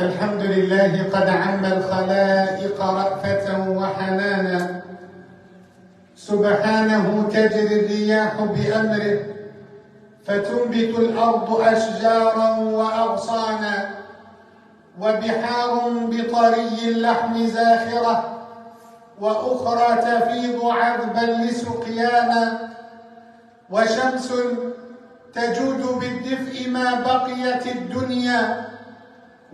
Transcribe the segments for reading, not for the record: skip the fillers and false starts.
الحمد لله قد عم الخلائق رأفة وحنانا، سبحانه تجري الرياح بأمره فتنبت الأرض أشجارا وأغصانا، وبحار بطري اللحم زاخرة وأخرى تفيض عذبا لسقيانا، وشمس تجود بالدفء ما بقيت الدنيا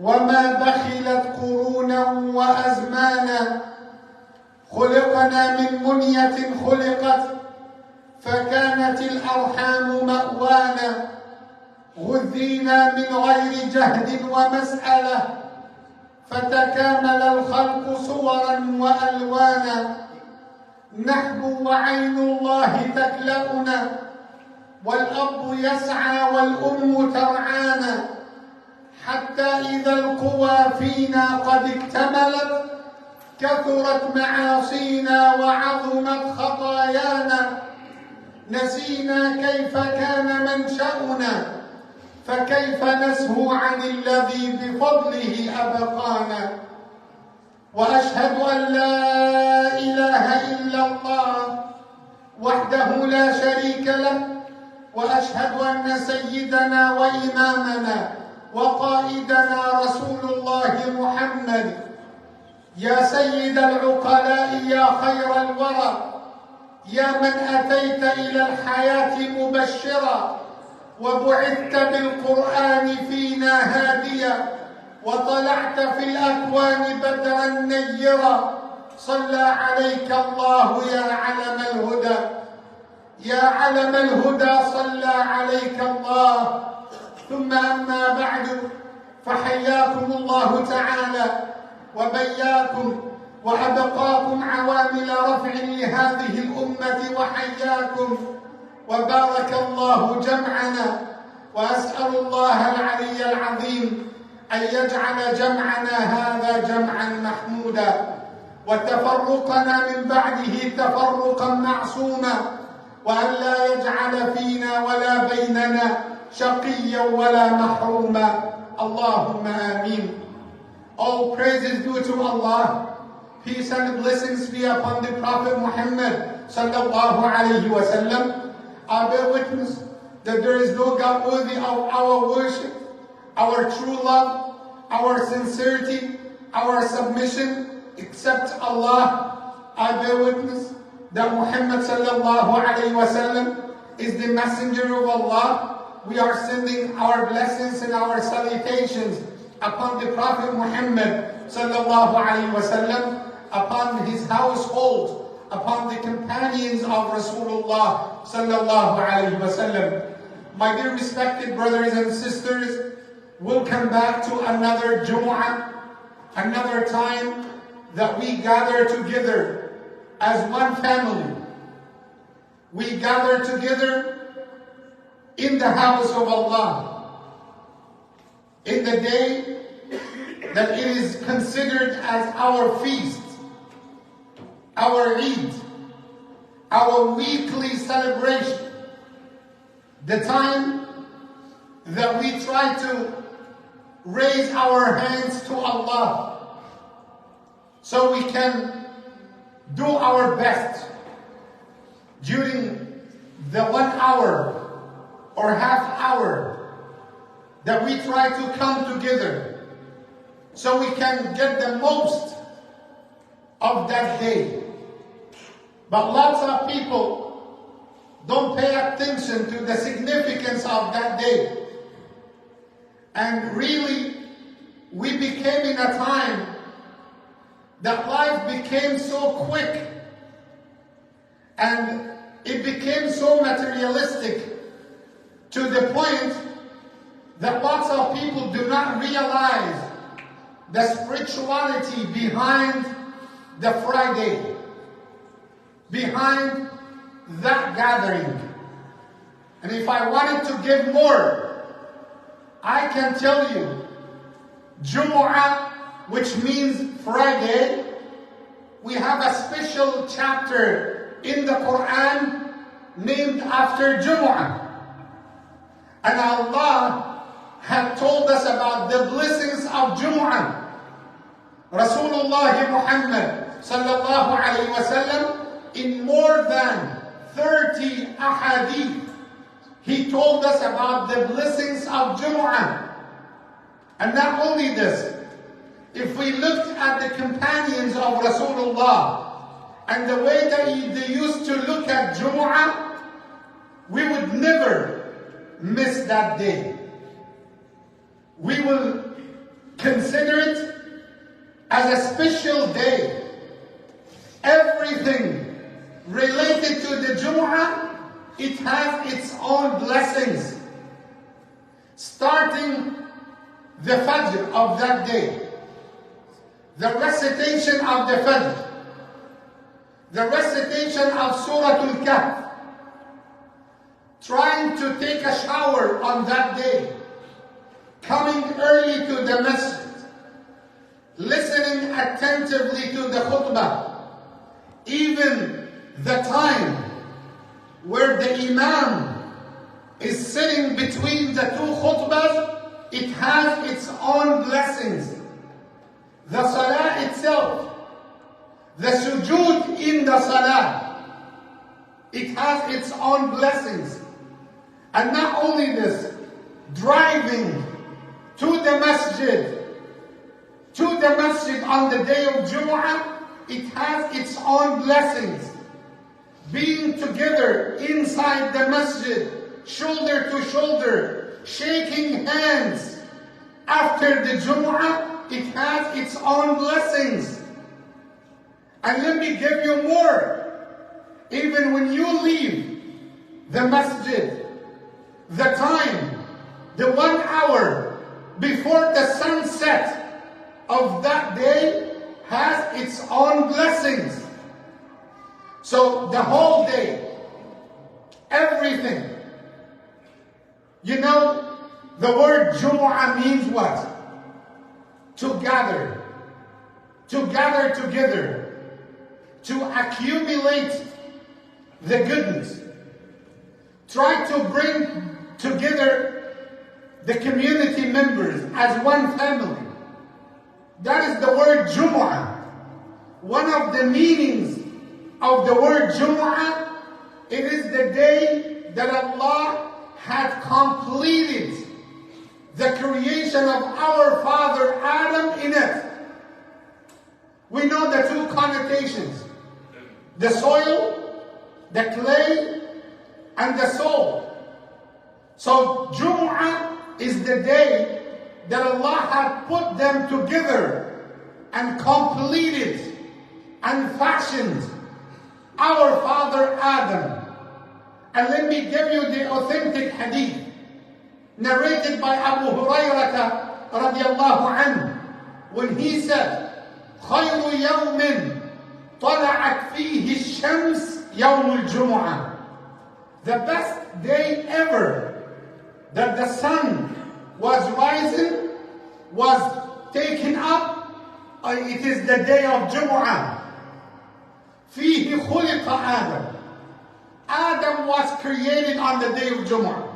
وما بخلت قرونا وأزمانا. خلقنا من منية خلقت فكانت الأرحام مأوانا، غذينا من غير جهد ومسألة فتكامل الخلق صورا وألوانا. نحن وعين الله تكلأنا، والأب يسعى والأم ترعانا، حتى إذا القوى فينا قد اكتملت كثرت معاصينا وعظمت خطايانا. نسينا كيف كان منشأنا، فكيف نسهو عن الذي بفضله أبقانا. وأشهد أن لا إله إلا الله وحده لا شريك له، وأشهد أن سيدنا وإمامنا وقائدنا رسول الله محمد يا سيد العقلاء يا خير الورى، يا من أتيت إلى الحياة مبشرا وبعثت بالقرآن فينا هاديا، وطلعت في الأكوان بدرا نيرا. صلى عليك الله يا علم الهدى، يا علم الهدى صلى عليك الله. ثم أما بعد، فحياكم الله تعالى وبياكم وأبقاكم عوامل رفع لهذه الأمة وحياكم، وبارك الله جمعنا. وأسأل الله العلي العظيم أن يجعل جمعنا هذا جمعا محمودا، وتفرقنا من بعده تفرقا معصوما، وأن لا يجعل فينا ولا بيننا شقيا ولا محروما. اللهم آمين. All praises due to Allah. Peace and blessings be upon the Prophet Muhammad sallallahu alayhi wa sallam. I bear witness that there is no God worthy of our worship, our true love, our sincerity, our submission except Allah. I bear witness that Muhammad sallallahu alayhi wa sallam is the messenger of Allah. We are sending our blessings and our salutations upon the Prophet Muhammad sallallahu alayhi wa sallam, upon his household, upon the companions of Rasulullah sallallahu alayhi wa sallam. My dear respected brothers and sisters, we'll come back to another Jumu'ah, another time that we gather together as one family. We gather together in the house of Allah, in the day that it is considered as our feast, our Eid, our weekly celebration, the time that we try to raise our hands to Allah so we can do our best during the 1 hour or half hour that we try to come together so we can get the most of that day. But lots of people don't pay attention to the significance of that day. And really, we became in a time that life became so quick and it became so materialistic to the point that lots of people do not realize the spirituality behind the Friday, behind that gathering. And if I wanted to give more, I can tell you, Jumu'ah, which means Friday, we have a special chapter in the Quran named after Jumu'ah. And Allah had told us about the blessings of Jumu'ah. Rasulullah Muhammad sallallahu alayhi wasallam, in more than 30 ahadith, he told us about the blessings of Jumu'ah. And not only this, if we looked at the companions of Rasulullah and the way that they used to look at Jumu'ah, we would never miss that day. We will consider it as a special day. Everything related to the Jumu'ah, it has its own blessings. Starting the Fajr of that day, the recitation of the Fajr, the recitation of Surah Al-Kahf, trying to take a shower on that day, coming early to the masjid, listening attentively to the khutbah, even the time where the Imam is sitting between the two khutbahs, it has its own blessings. The salah itself, the sujood in the salah, it has its own blessings. And not only this, driving to the masjid on the day of Jumu'ah, it has its own blessings. Being together inside the masjid, shoulder to shoulder, shaking hands after the Jumu'ah, it has its own blessings. And let me give you more. Even when you leave the masjid, the time, the 1 hour before the sunset of that day has its own blessings. So the whole day, everything. You know, the word Jumu'ah means what? To gather. To gather together. To accumulate the goodness. Try to bring together the community members as one family. That is the word Jumu'ah. One of the meanings of the word Jumu'ah, it is the day that Allah had completed the creation of our father Adam in it. We know the two connotations: the soil, the clay, and the soul. So Jumu'ah is the day that Allah had put them together and completed and fashioned our father Adam. And let me give you the authentic hadith narrated by Abu Hurairah radiallahu anhu, when he said, خير يوم طلعت فيه الشمس يوم الجمعة. The best day ever that the sun was rising, was taken up, it is the day of Jumu'ah. فيه خلق آدم. Adam was created on the day of Jumu'ah.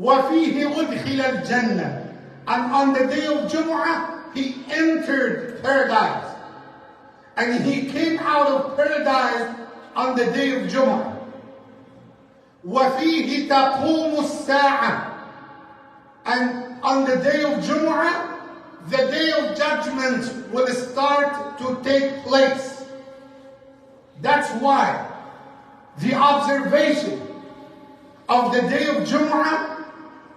وفيه أدخل الجنة. And on the day of Jumu'ah, he entered paradise. And he came out of paradise on the day of Jumu'ah. وفيه تقوم الساعة. And on the day of Jumu'ah, the day of judgment will start to take place. That's why the observation of the day of Jumu'ah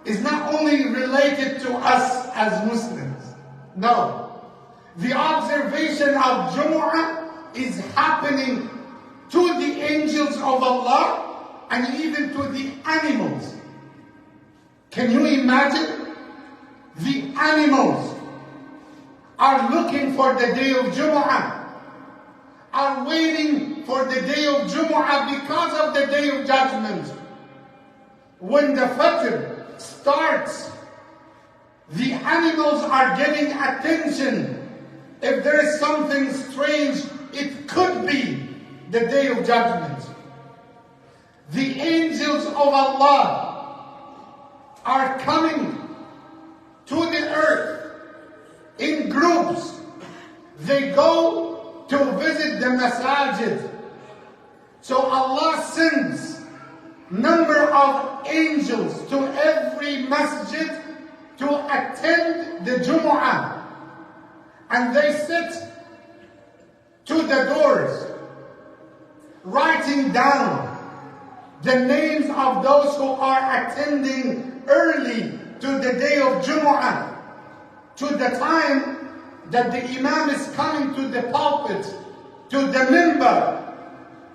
is not only related to us as Muslims. No. The observation of Jumu'ah is happening to the angels of Allah and even to the animals. Can you imagine? The animals are looking for the day of Jumu'ah, are waiting for the day of Jumu'ah because of the day of judgment. When the Fajr starts, the animals are giving attention. If there is something strange, it could be the day of judgment. The angels of Allah are coming to the earth in groups. They go to visit the masajid. So Allah sends number of angels to every masjid to attend the Jumu'ah. And they sit to the doors, writing down the names of those who are attending early to the day of Jumu'ah, to the time that the Imam is coming to the pulpit, to the minbar.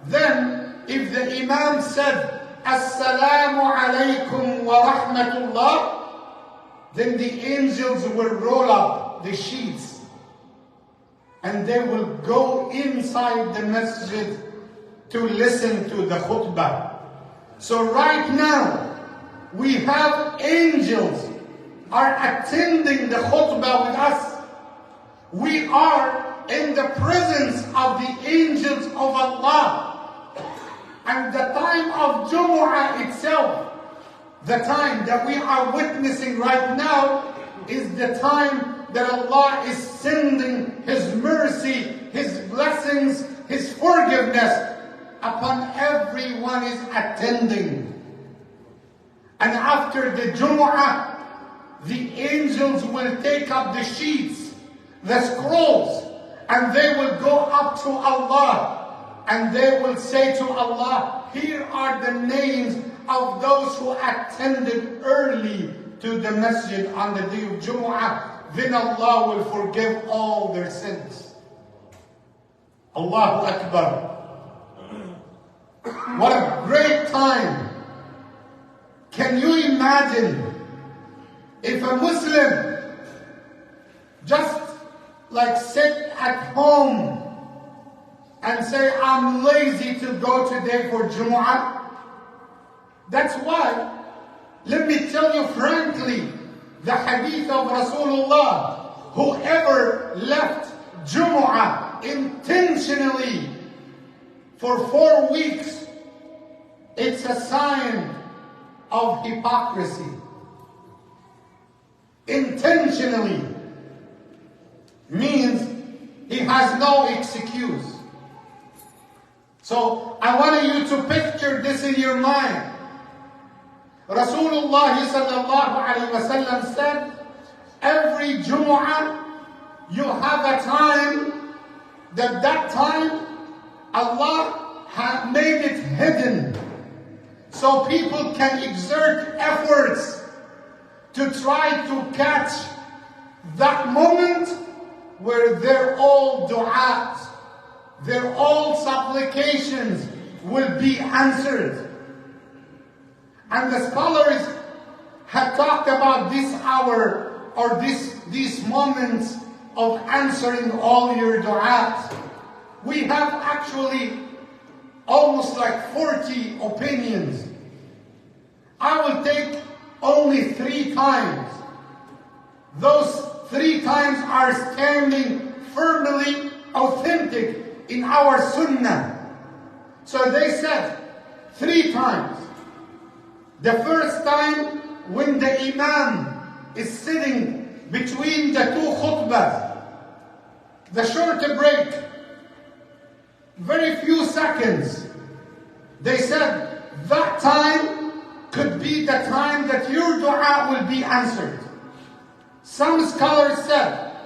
Then, if the Imam said, Assalamu alaikum wa rahmatullah, then the angels will roll up the sheets and they will go inside the masjid to listen to the khutbah. So right now, we have angels are attending the khutbah with us. We are in the presence of the angels of Allah. And the time of Jumu'ah itself, the time that we are witnessing right now, is the time that Allah is sending His mercy, His blessings, His forgiveness upon everyone is attending. And after the Jumu'ah, the angels will take up the sheets, the scrolls, and they will go up to Allah. And they will say to Allah, here are the names of those who attended early to the masjid on the day of Jumu'ah. Then Allah will forgive all their sins. Allahu Akbar. What a great time. Can you imagine if a Muslim just like sit at home and say, I'm lazy to go today for Jumu'ah? That's why, let me tell you frankly, the hadith of Rasulullah, whoever left Jumu'ah intentionally for 4 weeks, it's a sign of hypocrisy. Intentionally means he has no excuse. So I want you to picture this in your mind. Rasulullah sallallahu alaihi wasallam said, every Jumu'ah you have a time that time Allah has made it hidden, so people can exert efforts to try to catch that moment where they're all du'as, their all supplications will be answered. And the scholars have talked about this hour or these moments of answering all your du'as. We have actually almost like 40 opinions. I will take only 3 times. Those 3 times are standing firmly authentic in our sunnah. So they said 3 times. The first time when the Imam is sitting between the 2 khutbahs, the short break, very few seconds, they said that time could be the time that your dua will be answered. Some scholars said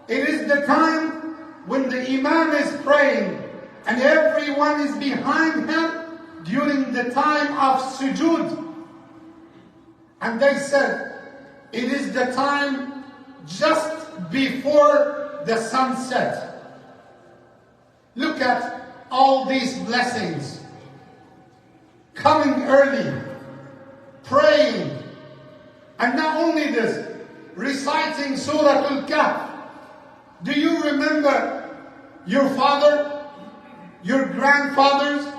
it is the time when the Imam is praying and everyone is behind him during the time of sujood. And they said it is the time just before the sunset. Look at all these blessings. Coming early, praying, and not only this, reciting Surah Al-Kahf. Do you remember your father, your grandfathers?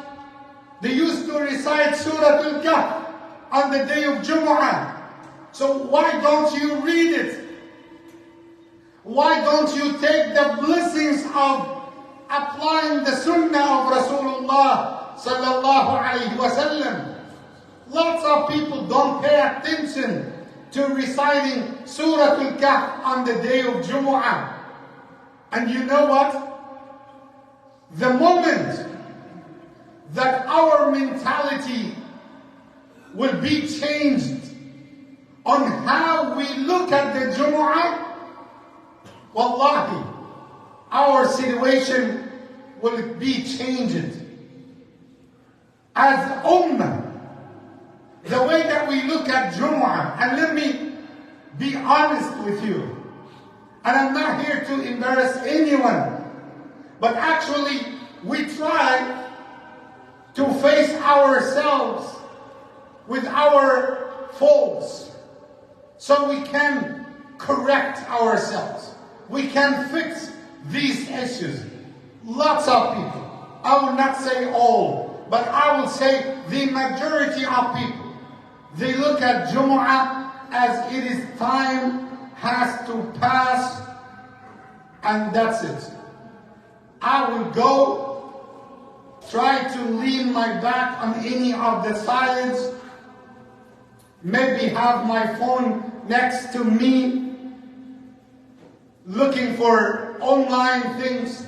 They used to recite Surah Al-Kahf on the day of Jumu'ah. So why don't you read it? Why don't you take the blessings of applying the sunnah of Rasulullah sallallahu alayhi wa sallam? Lots of people don't pay attention to reciting Surah Al-Kahf on the day of Jumu'ah. And you know what? The moment that our mentality will be changed on how we look at the Jumu'ah, wallahi, our situation will be changed. As Ummah, the way that we look at Jumu'ah, and let me be honest with you, and I'm not here to embarrass anyone, but actually we try to face ourselves with our faults so we can correct ourselves. We can fix these issues. Lots of people, I will not say all, but I will say the majority of people, they look at Jumu'ah as it is time has to pass and that's it. I will go, try to lean my back on any of the sides, maybe have my phone next to me, looking for online things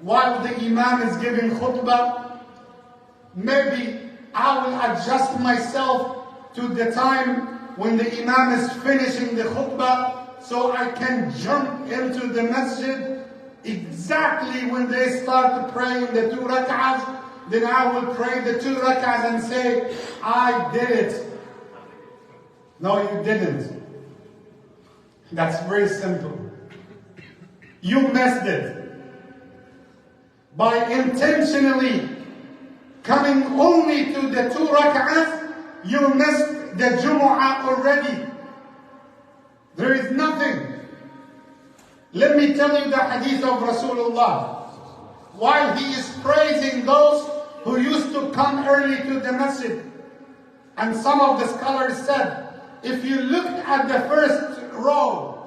while the Imam is giving khutbah. Maybe I will adjust myself to the time when the Imam is finishing the khutbah so I can jump into the masjid exactly when they start praying the 2 rak'ahs. Then I will pray the 2 rak'ahs and say, I did it. No, you didn't. That's very simple. You missed it. By intentionally coming only to the 2 rak'ahs, you missed the Jumu'ah already. There is nothing. Let me tell you the hadith of Rasulullah. While he is praising those who used to come early to the masjid, and some of the scholars said, if you looked at the first row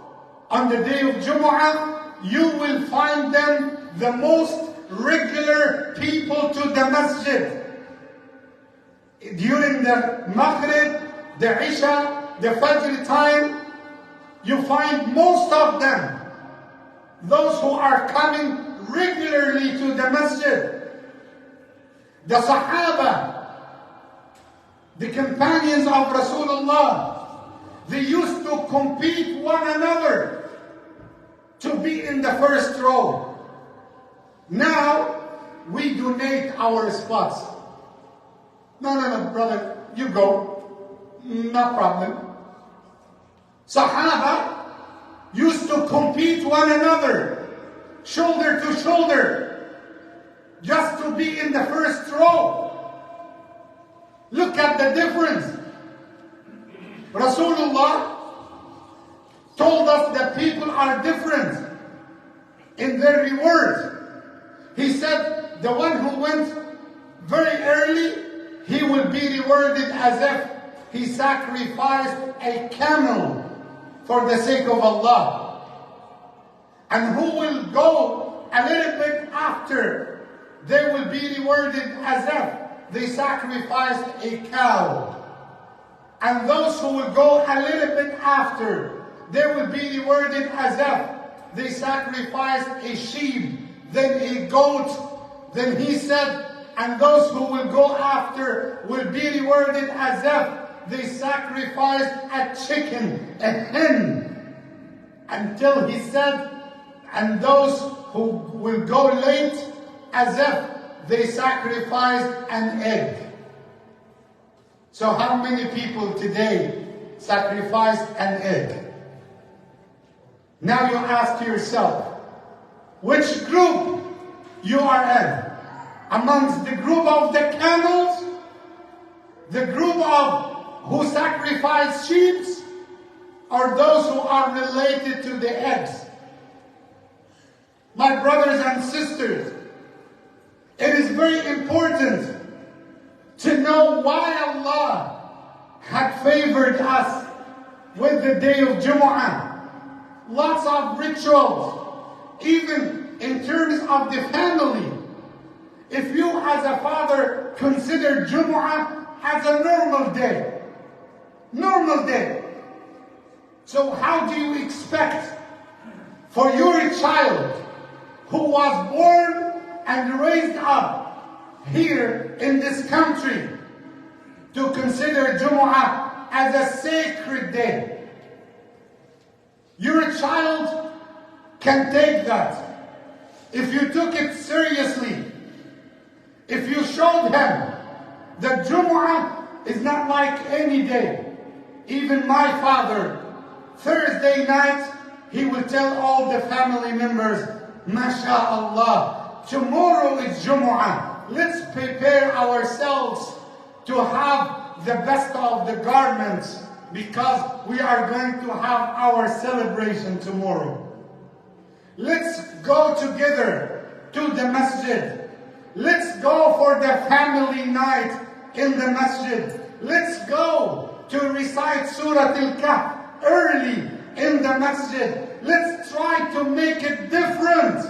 on the day of Jumu'ah, you will find them the most regular people to the masjid. During the Maghrib, the Isha, the Fajr time, you find most of them, those who are coming regularly to the masjid. The Sahaba, the companions of Rasulullah, they used to compete one another to be in the first row. Now, we donate our spots. No, brother, you go. No problem. Sahaba used to compete one another, shoulder to shoulder, just to be in the first row. Look at the difference. Rasulullah told us that people are different in their rewards. He said the one who went very early, he will be rewarded as if he sacrificed a camel for the sake of Allah. And who will go a little bit after, they will be rewarded as if they sacrificed a cow. And those who will go a little bit after, they will be rewarded as if they sacrificed a sheep, then a goat. Then he said, and those who will go after will be rewarded as if they sacrificed a chicken, a hen. Until he said, and those who will go late as if they sacrificed an egg. So how many people today sacrifice an egg? Now you ask yourself, which group you are in? Amongst the group of the camels, the group of who sacrifice sheep, or those who are related to the eggs? My brothers and sisters, it is very important to know why Allah had favored us with the day of Jumu'ah. Lots of rituals, even in terms of the family. If you as a father consider Jumu'ah as a normal day, So how do you expect for your child who was born and raised up here in this country to consider Jumu'ah as a sacred day? Your child can take that if you took it seriously. If you showed him that Jumu'ah is not like any day. Even my father, Thursday night, he would tell all the family members, MashaAllah, tomorrow is Jumu'ah. Let's prepare ourselves to have the best of the garments because we are going to have our celebration tomorrow. Let's go together to the masjid. Let's go for the family night in the masjid. Let's go to recite Surah Al-Kahf early in the masjid. Let's try to make it different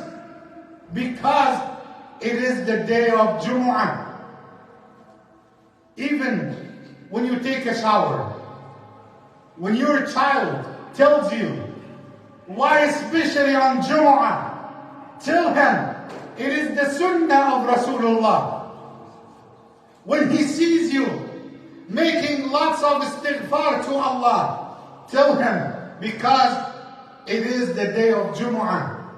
because it is the day of Jumu'ah. Even when you take a shower, when your child tells you, why especially on Jumu'ah, tell him it is the sunnah of Rasulullah. When he sees you making lots of istighfar to Allah, tell him because it is the day of Jumu'ah.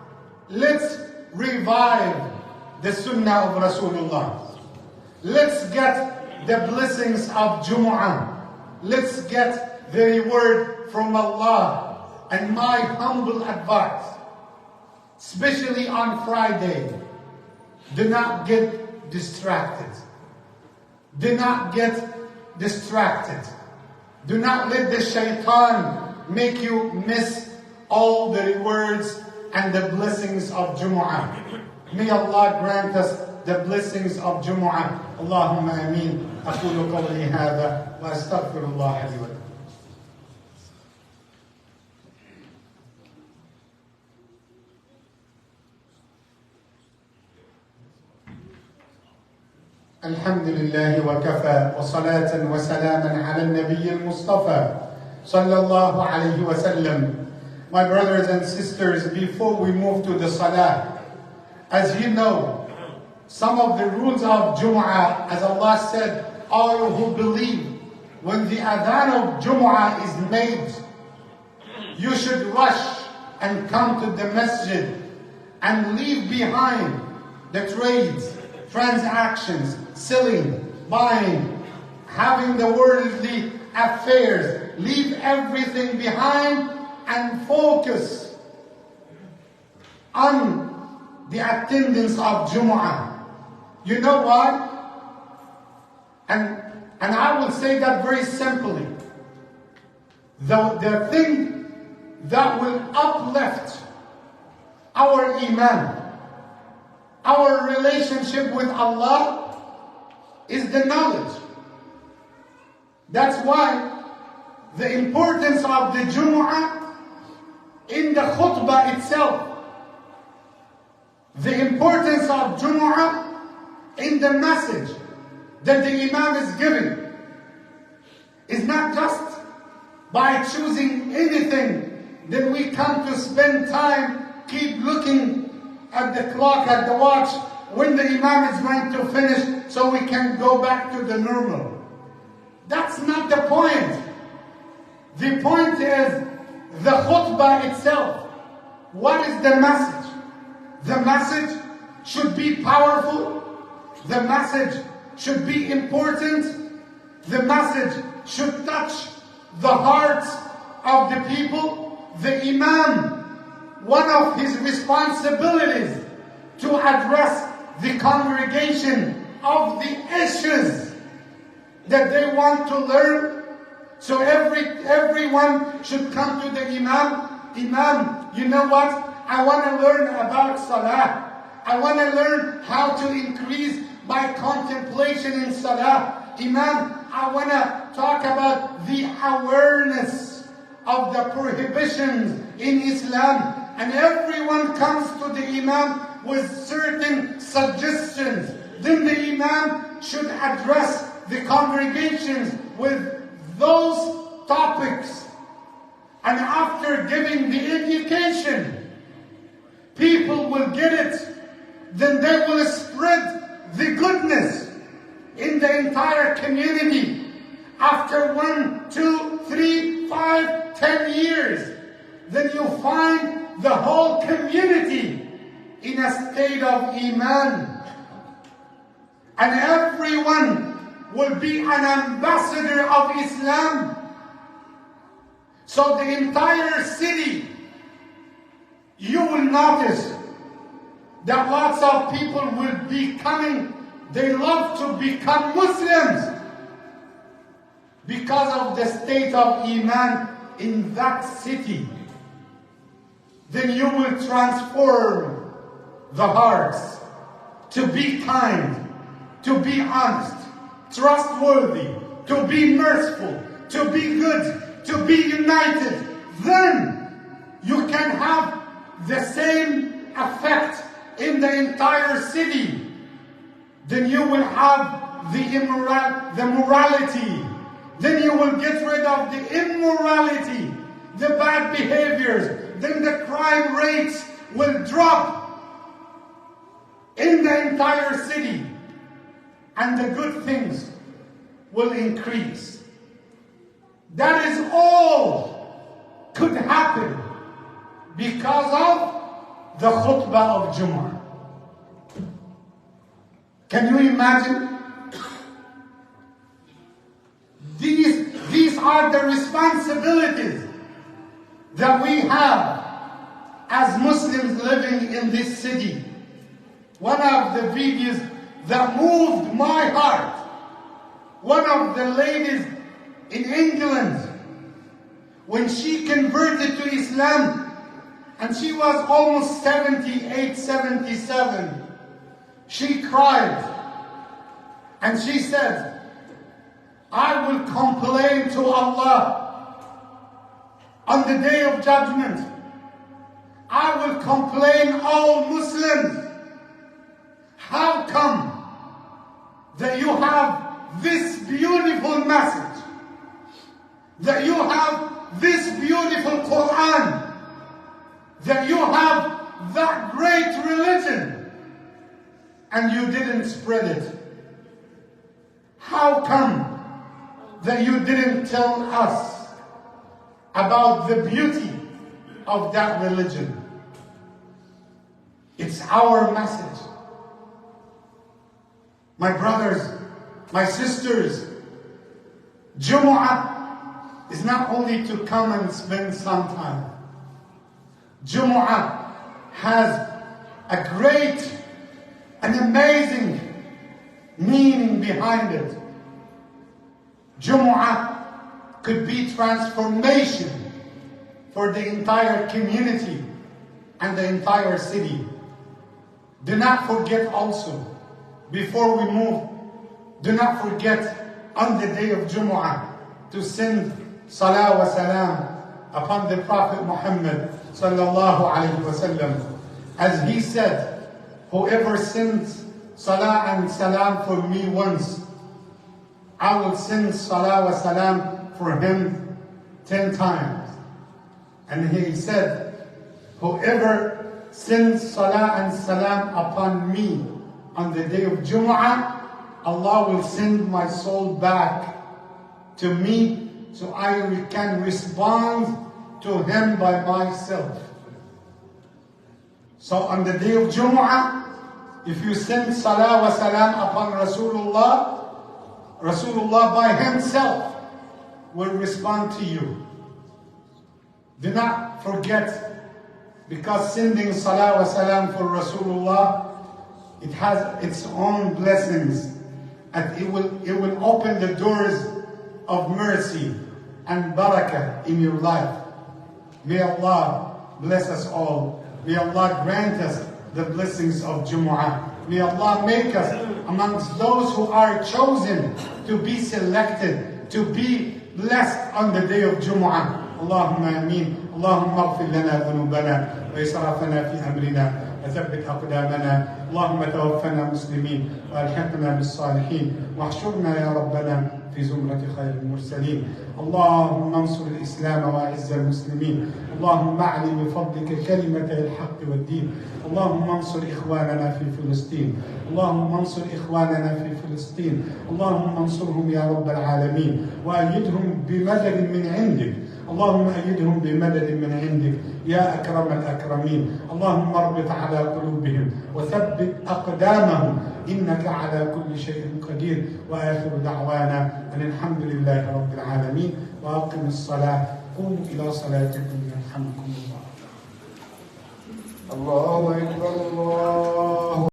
Let's revive the sunnah of Rasulullah. Let's get the blessings of Jumu'ah. Let's get the reward from Allah. And my humble advice, especially on Friday, do not get distracted. Do not get distracted. Do not let the shaitan make you miss all the rewards and the blessings of Jumu'ah. May Allah grant us the blessings of Jumu'ah. Allahumma ameen. أقول قولي هذا وأستغفر الله لي ولكم. الحمد لله وكفى وصلاة وسلاما على النبي المصطفى صلى الله عليه وسلم. My brothers and sisters, before we move to the salah, as you know, some of the rules of Jumu'ah, as Allah said, all you who believe, when the adhan of Jumu'ah is made, you should rush and come to the masjid and leave behind the trades, transactions, selling, buying, having the worldly affairs. Leave everything behind and focus on the attendance of Jumu'ah. You know why? And I will say that very simply. The thing that will uplift our iman, our relationship with Allah, is the knowledge. That's why the importance of the Jumu'ah in the khutbah itself, the importance of Jumu'ah in the message that the Imam is giving, is not just by choosing anything that we come to spend time, keep looking at the clock, at the watch, when the Imam is going to finish so we can go back to the normal. That's not the point. The point is the khutbah itself. What is the message? The message should be powerful. The message should be important. The message should touch the hearts of the people. The Imam, one of his responsibilities to address the congregation of the issues that they want to learn. So everyone should come to the Imam. Imam, you know what? I want to learn about Salah. I want to learn how to increase my contemplation in Salah. Imam, I want to talk about the awareness of the prohibitions in Islam. And everyone comes to the Imam with certain suggestions. Then the Imam should address the congregations with those topics And after giving the education, people will get it. Then they will spread the goodness in the entire community. After 1, 2, 3, 5, 10 years, then you find the whole community in a state of Iman. And everyone will be an ambassador of Islam. So the entire city, you will notice that lots of people will be coming. They love to become Muslims because of the state of Iman in that city. Then you will transform the hearts to be kind, to be honest, trustworthy, to be merciful, to be good, to be united. Then you can have the same effect in the entire city. Then you will have the morality. Then you will get rid of the immorality, the bad behaviors. Then the crime rates will drop in the entire city. And the good things will increase. That is all could happen because of the khutbah of Jumu'ah. Can you imagine? These are the responsibilities that we have as Muslims living in this city. One of the videos that moved my heart, one of the ladies in England, when she converted to Islam, and she was almost 78, 77, she cried and she said, I will complain to Allah on the day of judgment. I will complain all Muslims. How come that you have this beautiful message, that you have this beautiful Quran, that you have that great religion, and you didn't spread it? How come that you didn't tell us about the beauty of that religion? It's our message. My brothers, my sisters, Jumu'ah is not only to come and spend some time. Jumu'ah has a great and amazing meaning behind it. Jumu'ah could be transformation for the entire community and the entire city. Do not forget also, before we move, do not forget on the day of Jumu'ah to send salah wa salam upon the Prophet Muhammad sallallahu alayhi wa sallam. As he said, whoever sends salah and salam for me once, I will send salah wa salam for him 10 times. And he said, whoever sends salah and salam upon me on the day of Jumu'ah, Allah will send my soul back to me so I can respond to him by myself. So on the day of Jumu'ah, if you send salah wa salam upon Rasulullah, Rasulullah by himself will respond to you. Do not forget, because sending salah wa salam for Rasulullah, it has its own blessings, and it will open the doors of mercy and barakah in your life. May Allah bless us all. May Allah grant us the blessings of Jumu'ah. May Allah make us amongst those who are chosen to be selected, to be blessed on the day of Jumu'ah. Allahumma ameen. Allahumma اغفر لنا ذنوبنا وإسرافنا في أمرنا وثبت أقدامنا. اللهم توفنا مسلمين وألحقنا بالصالحين واحشرنا يا ربنا في في زمرة خير المرسلين. اللهم انصر الإسلام وأعز المسلمين. اللهم أعلِ بفضلك كلمة الحق والدين. اللهم انصر إخواننا في فلسطين. اللهم انصر إخواننا في فلسطين. اللهم انصرهم يا رب العالمين، وأيدهم بمدد من عندك. اللهم أيدهم بمدد من عندك يا أكرم الأكرمين. اللهم اربط على قلوبهم وثبت أقدامهم، إنك على كل شيء قدير. وآخر دعوانا أن الحمد لله رب العالمين، وأقم الصلاة. قوموا إلى صلاتكم يرحمكم الله. الله أكبر. الله